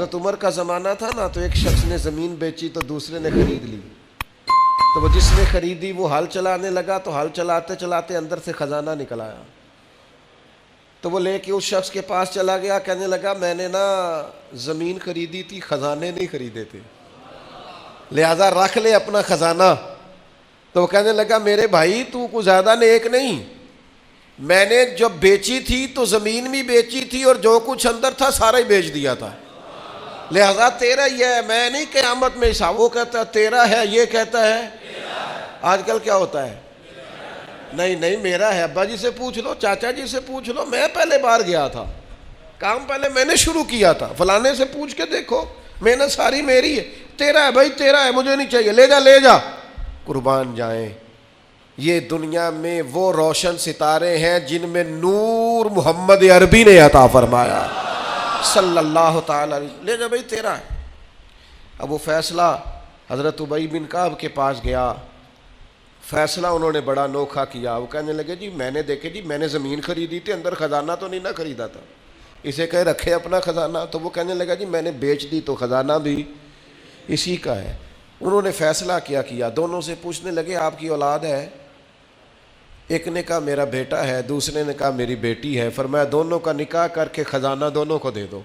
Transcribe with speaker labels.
Speaker 1: حضرت عمر کا زمانہ تھا نا، تو ایک شخص نے زمین بیچی تو دوسرے نے خرید لی. تو وہ جس نے خریدی وہ ہل چلانے لگا، تو ہل چلاتے چلاتے اندر سے خزانہ نکل آیا. تو وہ لے کے اس شخص کے پاس چلا گیا، کہنے لگا میں نے نا زمین خریدی تھی، خزانے نہیں خریدے تھے، لہذا رکھ لے اپنا خزانہ. تو وہ کہنے لگا میرے بھائی تو کچھ زیادہ نیک نہیں، میں نے جب بیچی تھی تو زمین بھی بیچی تھی اور جو کچھ اندر تھا سارا ہی بیچ دیا تھا، لہذا تیرا ہی ہے، میں نہیں قیامت میں حساب. وہ کہتا ہے تیرا ہے، یہ کہتا ہے. آج کل کیا ہوتا ہے؟ نہیں نہیں میرا ہے، ابا جی سے پوچھ لو، چاچا جی سے پوچھ لو، میں پہلے بار گیا تھا، کام پہلے میں نے شروع کیا تھا، فلانے سے پوچھ کے دیکھو، محنت ساری میری ہے. تیرا ہے بھائی، تیرا ہے، مجھے نہیں چاہیے، لے جا لے جا. قربان جائیں، یہ دنیا میں وہ روشن ستارے ہیں جن میں نور محمد عربی نے عطا فرمایا صلی اللہ تعالی علیہ وسلم. لے جا بھائی تیرا ہے. اب وہ فیصلہ حضرت ابی بن کعب کے پاس گیا، فیصلہ انہوں نے بڑا انوکھا کیا. وہ کہنے لگے جی میں نے دیکھے جی میں نے زمین خریدی تھی، اندر خزانہ تو نہیں نہ خریدا تھا، اسے کہے رکھے اپنا خزانہ. تو وہ کہنے لگا جی میں نے بیچ دی تو خزانہ بھی اسی کا ہے. انہوں نے فیصلہ کیا، دونوں سے پوچھنے لگے آپ کی اولاد ہے؟ ایک نے کہا میرا بیٹا ہے، دوسرے نے کہا میری بیٹی ہے. فرمایا دونوں کا نکاح کر کے خزانہ دونوں کو دے دو.